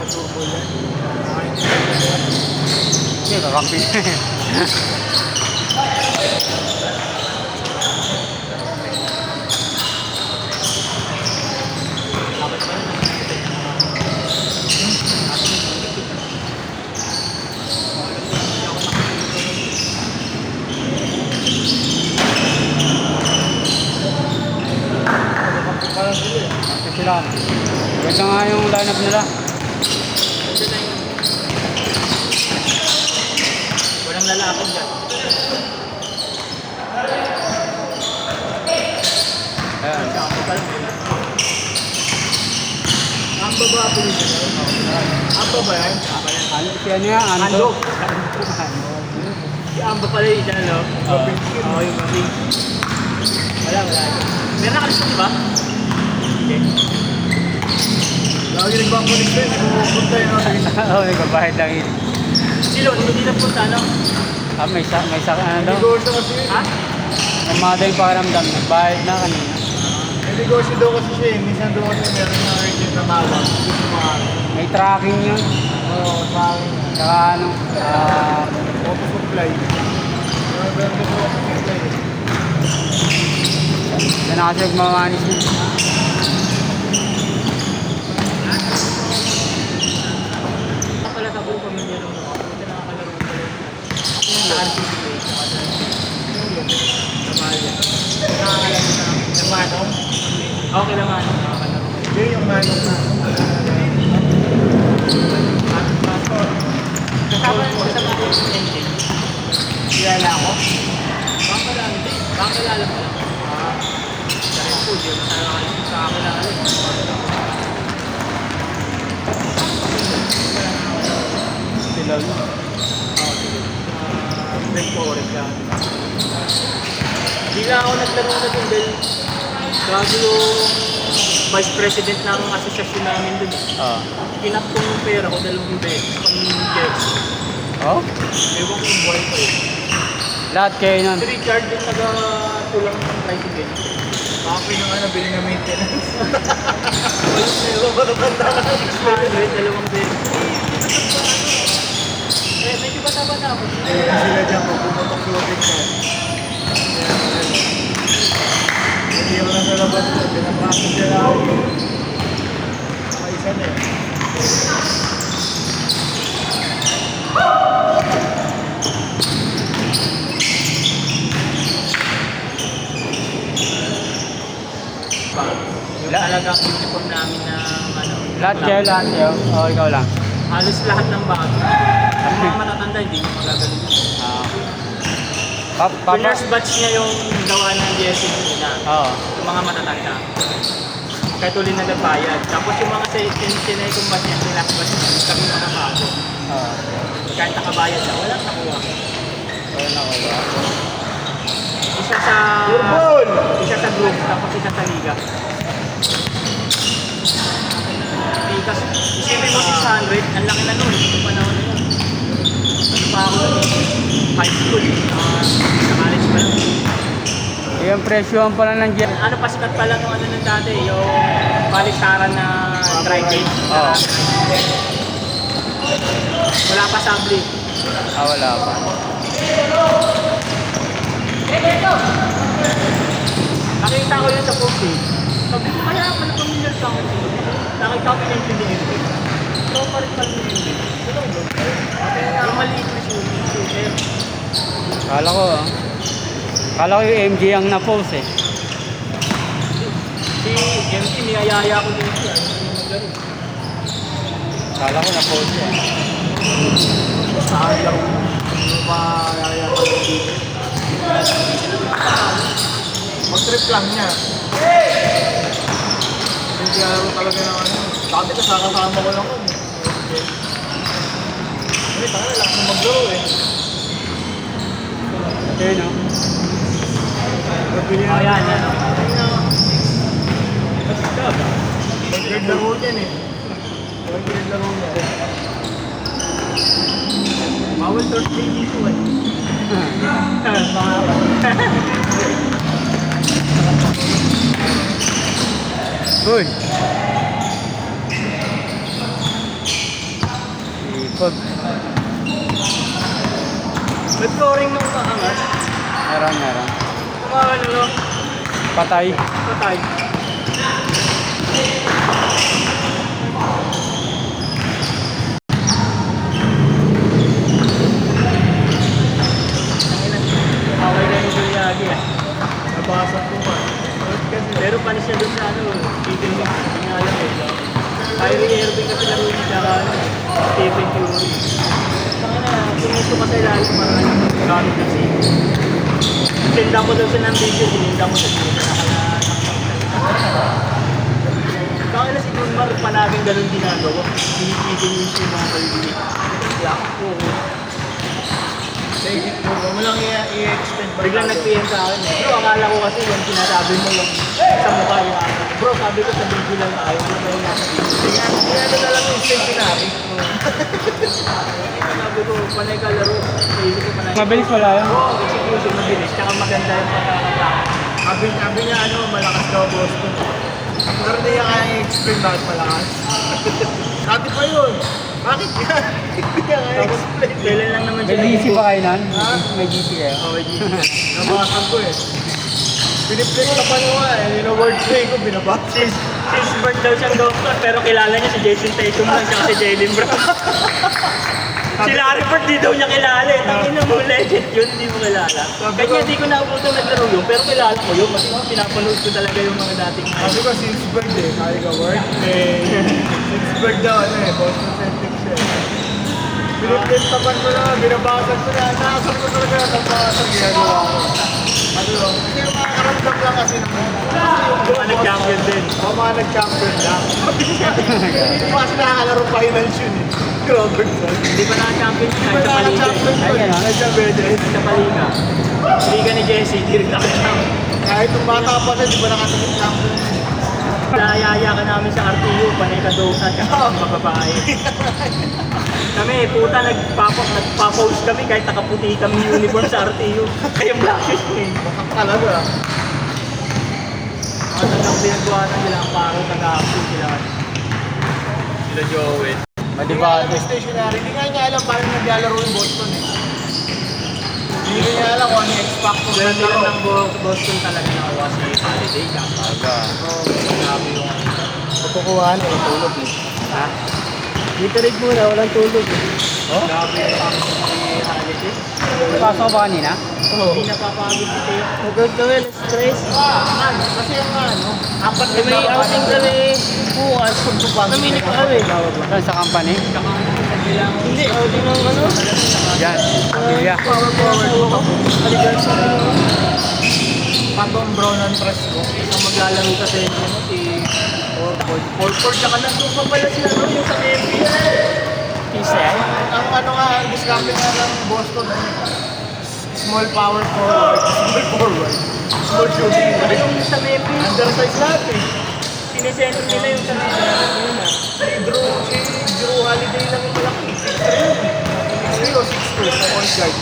Turbo yan. Hindi, kakampi. Sila. Ganda nga yung lineup nila. Walang lalakad dyan. Ayan. Ang baba po nito. Ang baba yan? Ano siya niya? Ando. Si Amba pala yung isa, no? Oo, yung mabing. Wala. Meron nakalis na, diba? Hindi. Lagi nagbakulit ko yun, hindi mo punta yun. Oo, nagbabayad lang yun. Silo, hindi na punta, no? May ano daw? Negosyo kasi. Ha? May mga daw yung pakiramdam. Nagbayad na kanina. May negosyo daw kasi siya eh. Minsan daw kasi meron na urgent na tawag. May tracking yun. Oo, tracking. Saka ano? Auto supply. Meron daw auto supply eh. Yan na kasi magmamanis yun. Pala sa buong pamilya rin mo. Ito nakakalaro ko rin. Sa RCCA. Sa Maya. Nakakalaro na. Sa Manong? Okay naman. Nakakalaro ko. Hindi yung Manong na. Kasama mo sa mga engine. Kilala ako? Baka kilala mo lang. Sa rin po, di mo sana kayo sa kakilala. Sila. Break forward ka. Hindi lang ako naglaro na dun dahil bago yung vice president ng asosasyon namin dun. Kinap ko yung pera ko 2 beses pang jersey. Oh? Ewan ko yung buhay ko eh. Lahat kayo nun. Si Richard yung nag-tulang ng tricycle. Baka pinang bili ng maintenance. Ewan ko naman na. 600, 2 beses. Medyo bata-bata ako. Sila dyan po, pumutok floating ka. Hindi ako lang sa labas ko, pinapasok sila ako. Isa na eh. Yung talagang uniform namin na ano. Lahat kayo. Oo, ikaw lang. Halos lahat ng bago. Yung mga matatanda, hindi nyo magagaling. First batch niya yung gawa ng DSM nila. Oo. Yung mga matatanda. Kahit uli na nagbayad. Tapos yung mga sinayong batch niya, last batch niya, kami mga bago. Oo. Kahit nakabayad na, walang nakuha. Wala na ako. Isa sa group, tapos isa sa liga. Kasi isipin mo 600, ang laki na nun, yung panahon na yun. Ano pa ako nun? High school, sa college pa lang. Yung presyohan pala ng jet. Ano, pasikat pa lang yung ano nun dati, yung baliktaran na dry cage. Oo. Wala pa sabli. Wala pa. Nakita ko yun sa post eh. Sabi ko, kaya pa na pamilyar sa akin. Nakita ko yung pinag-ibig. Ito pa rin pala yung ibig. Yung maliit na shooter. Kala ko yung MJ ang na-post eh. Si MT, niyayaya ko din siya. Kala ko na-post eh. Saan lang mayayaya ko din dito. Mag-trip lang niya. Hindi ko talaga ng ano. Dati kasama ko lang ko. Ay, tanga lang akong mag-draw eh. Okay, no? Yan. Mag-grade laro yan eh. Mag-grade laro yan. Bawal third play dito eh. Uy! Pag May flooring nung kaangat. meron. Mga ano, Patay. patay. Away na yung Biryagi ah. Nabasa ko man. Kasi meron pa siya doon sa ano, Stephen Mix. Hindi nga alam eh. Kyrie Irving kasi laro yung tsaka ano, Stephen Curry. Saka na, pumunto ka sa ilalim para gamit na siya. Sinda ko daw siya ng video, sininda ko sa video. Bakit na si Gunmar palaging ganun ginagawa? Sinipigil yung siya mga kalibig. Yak po. Huwag mo lang i-extend. Biglang nag-PM sa akin eh. Bro, akala ko kasi yung sinasabi mo yung sa mukha yung ako. Bro, sabi ko sa video lang ayaw. Hindi ba yung nasa video? Kaya ano na lang yung straight sinabi. Sabi ko, panay ka laro. Sabi ko panay. Mabilis wala yun. Oo, execution mabilis. Tsaka maganda yung pagkakata. Sabi niya ano, malakas daw Boston. Pero hindi niya kaya i-explain bakit malakas. Sabi pa yun. Bakit yan? Hindi niya kaya i-explain. Kailan lang naman May GC ba kayo nun? May GC kayo? Oo, may GC. Nabakasan ko eh. Piniplate na pa nga eh. Yung word play ko, binabaksin. Since birth daw siyang doctor, pero kilala niya si Jason Tatum lang siya si Jaylen Brown. Si Larry Bird di daw niya kilala eh. Tangina mo, legend yun, hindi mo kilala. Kanya di ko naabutang naglaro yun, pero kilala ko yun. Kasi pinapanood ko talaga yung mga dating Sabi ko, since birth eh, kaya ka word. Since birth daw, ano eh, Boston Celtics eh. Piniplintapan ko na, binabasag ko na, nakasal ko talaga, nabasag ginagawa ko. Ano yun? Kasi yung mga karamdam lang kasi naman. mga nag-champion din. O mga nag-champion lang. Hindi pa kasi nakakalaro finals yun eh. Robertson. Hindi pa naka-champion Hindi kahit pa sa Paliga. naka-champion Ay, yun. ganun. Kahit sa Bedres. Sa Paliga. Liga ni Jesse, hindi rin nakasama. Kahit yung bata pa siya, di ba nakatakot-champion? Nayaya ka namin sa RTU, panay ka donut, tsaka mga babae. Kami, puta, nagpa-post kami kahit nakaputi kami yung uniform sa RTU. Kaya blackish eh. Bakit talaga? Ano nang pinagawa na nila ang paro, taga-apo sila. Sila Joel. Hindi nga alam yung stationary. Hindi nga niya alam paano naglalaro yung Boston eh. Hindi niya alam kung ano yung X-Factor Pero ng nila laro. ng Boston talaga nakawa si Holiday. Grabe yung Pagkukuhaan eh, tulog eh. Ha? Literig muna, walang tulog eh. grabe yung pangit si Holiday. Pasok ba kanina? Hindi napapagod si Teo. Huwag gawin, stress. Kasi yung ano, apat na may outing kami bukas. Namili pa kami. Saan sa company? Tsaka kailangan Hindi, outing ng ano. Yan. Pamilya. Power forward. Aligan sa ano. Patong Brown ang trust ko. ang maglalaro kasi ano, si Horford. Tsaka nandun pa pala sila no, yung sa Memphis. Kisay. Ang ano nga, ang discount nga ng Boston. Small power forward. Small forward. Small shooting. Yung sa Memphis, Undersize lahat eh. sinesento nila yung sa Memphis. Si Drew Holiday lang yung malaki. 6'3 o 6'2 sa point guard.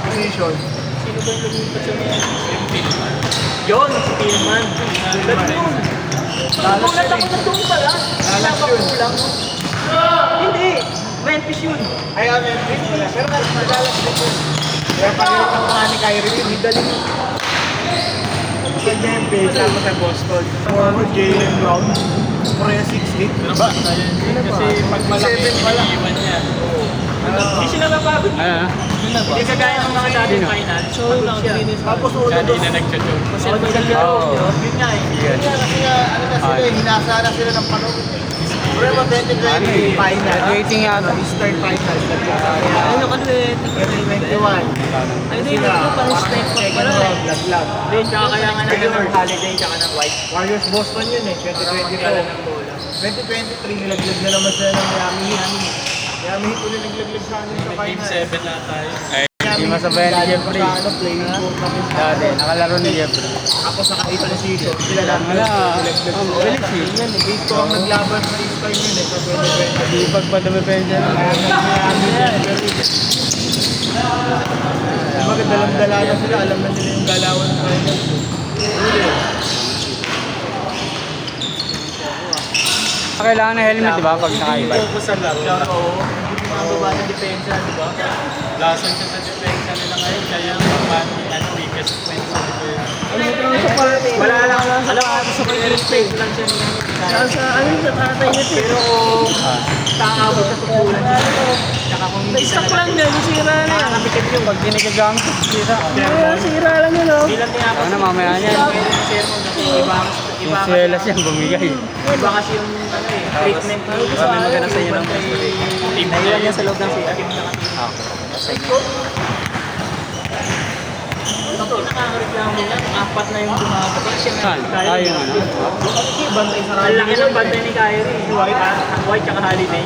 Position. Sino ba yung lumipat sa Memphis? Yun, si Tillman. Tulad yun. Nagulat ako na doon pala. Dallas yun. Kulang. Hindi. Memphis yun. Ay, Memphis wala. Pero nadalas din yun. Kaya pag-ilit ang mga ni Kyrie, hindi galing. Sa Memphis, ako sa Boston. Forward Jaylen Brown. Korea 6'8". Ba? Kasi pag malaki, iiwan niya. Hindi sila napagod. Ano? Hindi kagaya ng mga dating final. So, lang siya. Tapos ulo dos. Kasi maganda Oo. yun nga eh. Yun nga, kasi nga, ano na sila eh, hinasa na sila ng panahon. Pero Ano 2020 final. Graduating yata. Eastern Finals. Ano ka doon? 2021. Ay, hindi ko parang straight pa Second pala round, eh. laglag. Hindi, tsaka kaya nga naging ng holiday, tsaka ng white. Warriors Boston yun eh, Parang magkala 2022. ng bola. 2023, nilaglag na naman sila ng Miami Heat. Miami Heat ulit naglaglag sa amin sa final. na tayo. Hindi masabayan ni Jeffrey. Sa ano, playing pool kami sa Dati, nakalaro ni Jeffrey. Ako sa kaitang season, sila lang Wala. nilaglag Ang sila. galing eh. Yan, dito ang naglaban sa Eastern yun eh, sa 2020. Di pagpadamepensa na. Kaya Miami Denver. Kumbaga dalang-dala na sila, alam na nila yung galawan ng finals. Kailangan ng helmet, di ba? Pag nakaibay. Focus sa laro. Oo. ang baba ng depensa, di ba? Lasan siya sa depensa nila ngayon, kaya yung weakest point sa depensa. Wala lang, alam ko sa space lang siya niya. Sa ano sa tatay niya. Pero kung kakabot sa tukulan niya, tsaka kung hindi Stock lang din, sira na yan. makakapikit yung Pag di nagagamit, sira. Sira lang yun, oh. bilang niya Ako na mamaya niyan. Iba Yung swelas yan, bumigay. iba kasi yung ano eh, treatment ni Kami magana sa inyo ng team nila niya sa loob ng city. Ito, nakakareklamo niya, apat na yung bumababa siya Saan? Tayo yung ano? Ang laki ng bantay ni Kyrie, White tsaka Holiday.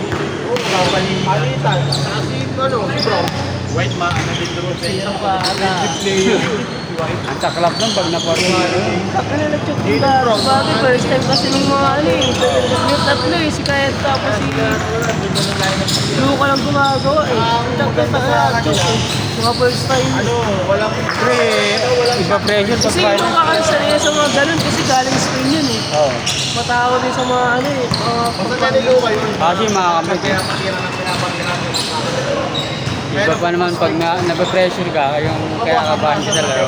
Palitan. Kasi ano, bro. White ano din doon sa isang player. Ang taklap nun pag naparito. Ano nag-check yung bagay, first time kasi nung mga ano eh. Yung tatlo eh, si Kayat tapos si Luka lang gumagawa eh. Tatlo na check eh. Mga first time. Ano, walang Pre, iba pressure pag Kasi yung mga kakansanaya sa mga ganun kasi galing Spain yun eh. Oo. Matao din sa mga ano eh. Basta nalilo kayo. Kasi makakamit. Kaya matira ng pinapagkirami. Iba pa naman pag nape-pressure ka, yung kaya kabahan ka sa laro.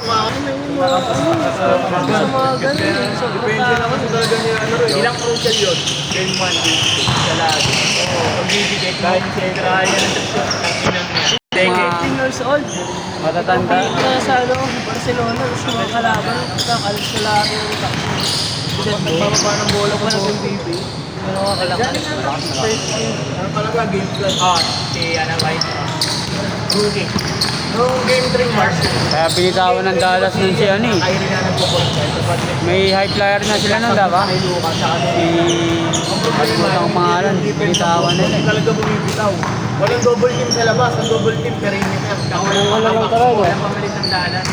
Kasi mga Sa mga ganun eh. So, depende naman sa talaga niya ano rin. Ilang crucial yun? Game 1, game 2, sa lahat. Pagbibigay kahit siya yung kaya ng taksyon, ang inan niya. Deke. 18 years old. Matatanda. Na sa ano, Barcelona, tapos mga kalaban, kakalis na lahat yung taxi. Nagpapaba ng bola Ako ng MVP. Pero kakalakas. Ano talaga, game plan. Si Ana White. Rookie. Noong game 3 Mars, Kaya pinitawan ng Dallas nun si ano eh. Kyrie na nagpo-contact. May high flyer na sila nun, diba? Kay Luka, tsaka Si... Kalimutan ang pangalan. Pinitawan nila eh. Talaga bumibitaw. Walang double team sa labas. Ang double team, perimeter. Wala lang talaga. Walang pamalit ng dalan.